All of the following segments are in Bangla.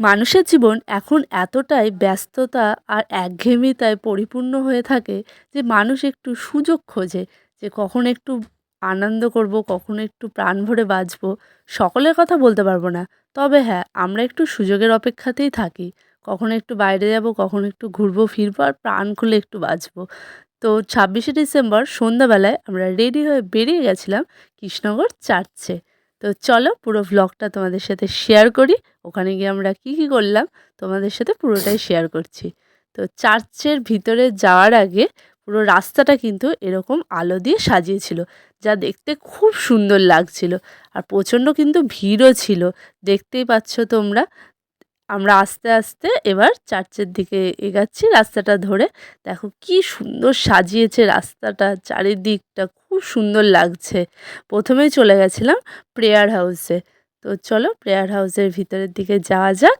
মানুষের জীবন এখন এতটাই ব্যস্ততা আর একঘেয়েমিতায় পরিপূর্ণ হয়ে থাকে যে মানুষ একটু সুযোগ খোঁজে যে কখন একটু আনন্দ করব, কখন একটু প্রাণ ভরে বাঁচব। সকলের কথা বলতে পারবো না, তবে হ্যাঁ, আমরা একটু সুযোগের অপেক্ষাতেই থাকি। কখন একটু বাইরে যাব, কখন একটু ঘুরবো ফিরবো আর প্রাণ খুলে একটু বাঁচবো। তো ২৬শে ডিসেম্বর সন্ধ্যাবেলায় আমরা রেডি হয়ে বেরিয়ে গেছিলাম কৃষ্ণনগর চার্চে। তো চলো পুরো ভ্লগটা তোমাদের সাথে শেয়ার করি। ওখানে গিয়ে আমরা কী কী করলাম তোমাদের সাথে পুরোটাই শেয়ার করছি। তো চার্চের ভিতরে যাওয়ার আগে পুরো রাস্তাটা কিন্তু এরকম আলো দিয়ে সাজিয়েছিল, যা দেখতে খুব সুন্দর লাগছিল। আর প্রচণ্ড কিন্তু ভিড়ও ছিল, দেখতেই পাচ্ছ তোমরা। আমরা আস্তে আস্তে এবার চার্চের দিকে এগাচ্ছি রাস্তাটা ধরে। দেখো কি সুন্দর সাজিয়েছে রাস্তাটা, চারিদিকটা খুব সুন্দর লাগছে। প্রথমেই চলে গেছিলাম প্রেয়ার হাউসে। তো চলো প্রেয়ার হাউসের ভিতরের দিকে যাওয়া যাক।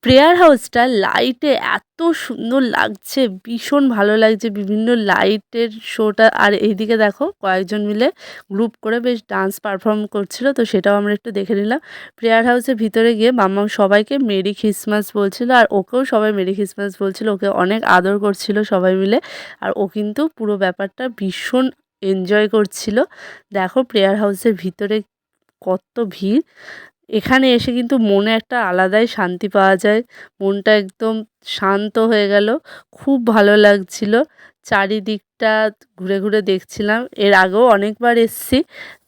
প্রেয়ার হাউসটা লাইটে এত সুন্দর লাগছে, ভীষণ ভালো লাগছে বিভিন্ন লাইটের শোটা। আর এইদিকে দেখো কয়েকজন মিলে গ্রুপ করে বেশ ডান্স পারফর্ম করছিল, তো সেটাও আমরা একটু দেখে নিলাম। প্রেয়ার হাউসের ভিতরে গিয়ে মাম্মাম সবাইকে মেরি ক্রিসমাস বলছিল, আর ওকেও সবাই মেরি ক্রিসমাস বলছিল, ওকে অনেক আদর করছিল সবাই মিলে। আর ও কিন্তু পুরো ব্যাপারটা ভীষণ এনজয় করছিল। দেখো প্রেয়ার হাউসের ভিতরে কত ভিড়। এখানে এসে কিন্তু মনে একটা আলাদাই শান্তি পাওয়া যায়। মনটা একদম শান্ত হয়ে গেল। খুব ভালো লাগছিল। চারিদিকটা ঘুরে ঘুরে দেখছিলাম। এর আগেও অনেকবার এসেছি।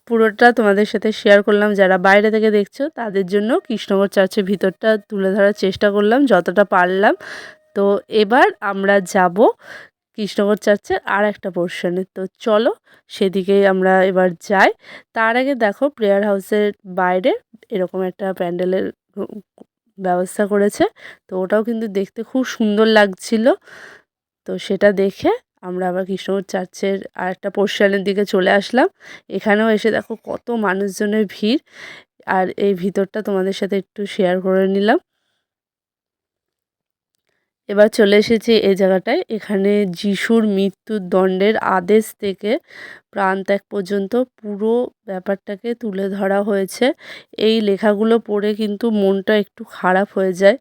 পুরোটা তোমাদের সাথে শেয়ার করলাম। যারা বাইরে থেকে দেখছো তাদের জন্য কৃষ্ণনগর চার্চের ভিতরটা তুলে ধরার চেষ্টা করলাম যতটা পারলাম। তো এবার আমরা যাব কৃষ্ণনগর চার্চের আর একটা পোর্শনে। তো চলো সেদিকেই আমরা এবার যাই। তার আগে দেখো প্রেয়ার হাউসের বাইরে এরকম একটা প্যান্ডেলের ব্যবস্থা করেছে। তো ওটাও কিন্তু দেখতে খুব সুন্দর লাগছিল। তো সেটা দেখে আমরা আবার কৃষ্ণনগর চার্চের আরেকটা পোর্শনের দিকে চলে আসলাম। এখানেও এসে দেখো কত মানুষজনের ভিড়। আর এই ভিতরটা তোমাদের সাথে একটু শেয়ার করে নিলাম। এবার চলে এসেছি এই জায়গাটায়। এখানে যিশুর মৃত্যুর দণ্ডের আদেশ থেকে প্রাণত্যাগ পর্যন্ত পুরো ব্যাপারটাকে তুলে ধরা হয়েছে। এই লেখাগুলো পড়ে কিন্তু মনটা একটু খারাপ হয়ে যায়।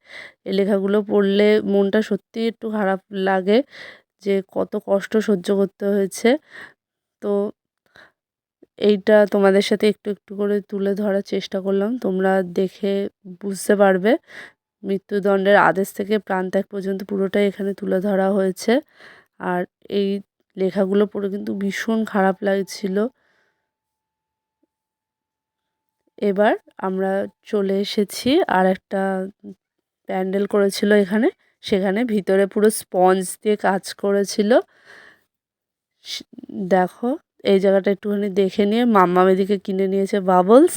এই লেখাগুলো পড়লে মনটা সত্যিই একটু খারাপ লাগে যে কত কষ্ট সহ্য করতে হয়েছে। তো এইটা তোমাদের সাথে একটু একটু করে তুলে ধরার চেষ্টা করলাম, তোমরা দেখে বুঝতে পারবে। মৃত্যুদণ্ডের আদেশ থেকে প্রাণত্যাগ পর্যন্ত পুরোটাই এখানে তুলে ধরা হয়েছে। আর এই লেখাগুলো পড়ে কিন্তু ভীষণ খারাপ লাগছিল। এবার আমরা চলে এসেছি আর একটা প্যান্ডেল করেছিল এখানে। সেখানে ভিতরে পুরো স্পঞ্জ দিয়ে কাজ করেছিল। দেখো এই জায়গাটা একটুখানি দেখে নিয়ে মাম্মাম এদিকে কিনে নিয়েছে বাবলস।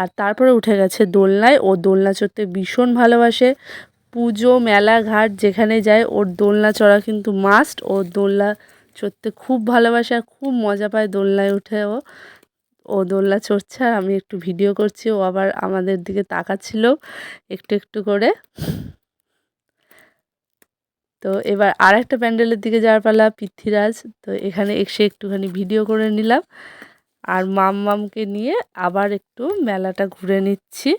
আর তারপরে উঠে গেছে দোলনায়। ও দোলনা চড়তে ভীষণ ভালোবাসে। পুজো মেলা ঘাট যেখানে যায় ওর দোলনা চড়া কিন্তু মাস্ট। ও দোলনা চড়তে খুব ভালোবাসে আর খুব মজা পায় দোলনায় উঠে। ও দোলনা চড়ছে আর আমি একটু ভিডিও করছি, ও আবার আমাদের দিকে তাকাচ্ছিল একটু একটু করে। তো এবার আর একটা প্যান্ডেলের দিকে যাওয়ার পালা, পৃথ্বীরাজ। তো এখানে এসে একটুখানি ভিডিও করে নিলাম। আর মাম্মামকে নিয়ে আবার একটু মেলাটা ঘুরে নিচ্ছি।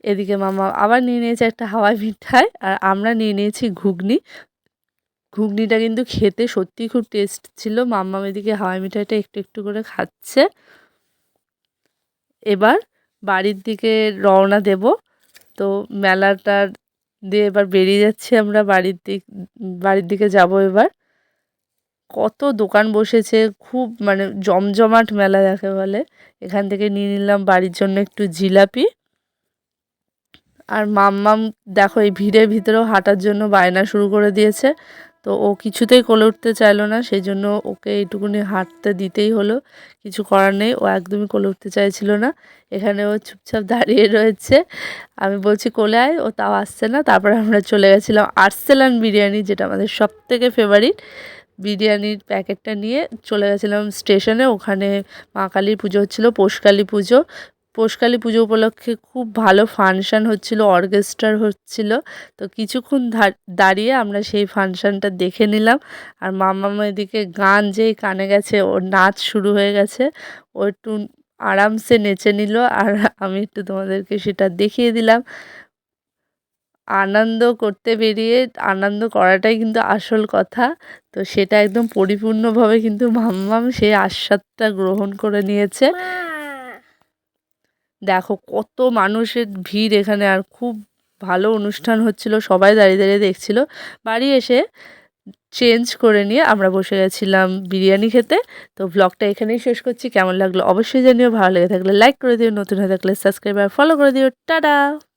এদিকে মাম্মা আবার নিয়ে নিয়েছে একটা হাওয়াই মিঠাই, আর আমরা নিয়ে নিয়েছি ঘুগনি। ঘুগনিটা কিন্তু খেতে সত্যিই খুব টেস্ট ছিল। মাম্মাম এদিকে হাওয়াই মিঠাইটা একটু একটু করে খাচ্ছে। এবার বাড়ির দিকে রওনা দেব। তো মেলাটার দিয়ে এবার বেরিয়ে যাচ্ছি আমরা বাড়ির দিকে যাব এবার। কত দোকান বসেছে, খুব মানে জমজমাট মেলা যাকে বলে। এখান থেকে নিয়ে নিলাম বাড়ির জন্য একটু জিলাপি। আর মাম্মাম দেখো এই ভিড়ের ভিতরেও হাঁটার জন্য বায়না শুরু করে দিয়েছে। তো ও কিছুতেই কোলে উঠতে চাইলো না, সেই জন্য ওকে এইটুকুনি হাঁটতে দিতেই হলো। কিছু করার নেই, ও একদমই কোলে উঠতে চাইছিল না। এখানে ও চুপচাপ দাঁড়িয়ে রয়েছে। আমি বলছি কোলে আয়, ও তাও আসছে না। তারপরে আমরা চলে গেছিলাম আর্সেলান বিরিয়ানি, যেটা আমাদের সবথেকে ফেভারিট। বিরিয়ানির প্যাকেটটা নিয়ে চলে গেছিলাম স্টেশনে। ওখানে মা কালীর পুজো হচ্ছিলো, পৌষকালী পুজো। পৌষকালী পুজো উপলক্ষে খুব ভালো ফাংশান হচ্ছিল, অর্কেস্ট্রার হচ্ছিল। তো কিছুক্ষণ দাঁড়িয়ে আমরা সেই ফাংশানটা দেখে নিলাম। আর মাম্মাম এদিকে গান যেই কানে গেছে ওর নাচ শুরু হয়ে গেছে। ও একটু আরামসে নেচে নিল, আর আমি একটু তোমাদেরকে সেটা দেখিয়ে দিলাম। আনন্দ করতে বেরিয়ে আনন্দ করাটাই কিন্তু আসল কথা। তো সেটা একদম পরিপূর্ণভাবে কিন্তু মাম্মাম সেই আস্বাদটা গ্রহণ করে নিয়েছে। দেখো কত মানুষের ভিড় এখানে, আর খুব ভালো অনুষ্ঠান হচ্ছিল, সবাই দাঁড়িয়ে দাঁড়িয়ে দেখছিল। বাড়ি এসে চেঞ্জ করে নিয়ে আমরা বসে গেছিলাম বিরিয়ানি খেতে। তো ব্লগটা এখানেই শেষ করছি। কেমন লাগলো অবশ্যই জানিও, ভালো লেগে থাকলে লাইক করে দিও, নতুন হয়ে থাকলে সাবস্ক্রাইব আর ফলো করে দিও। টাটা।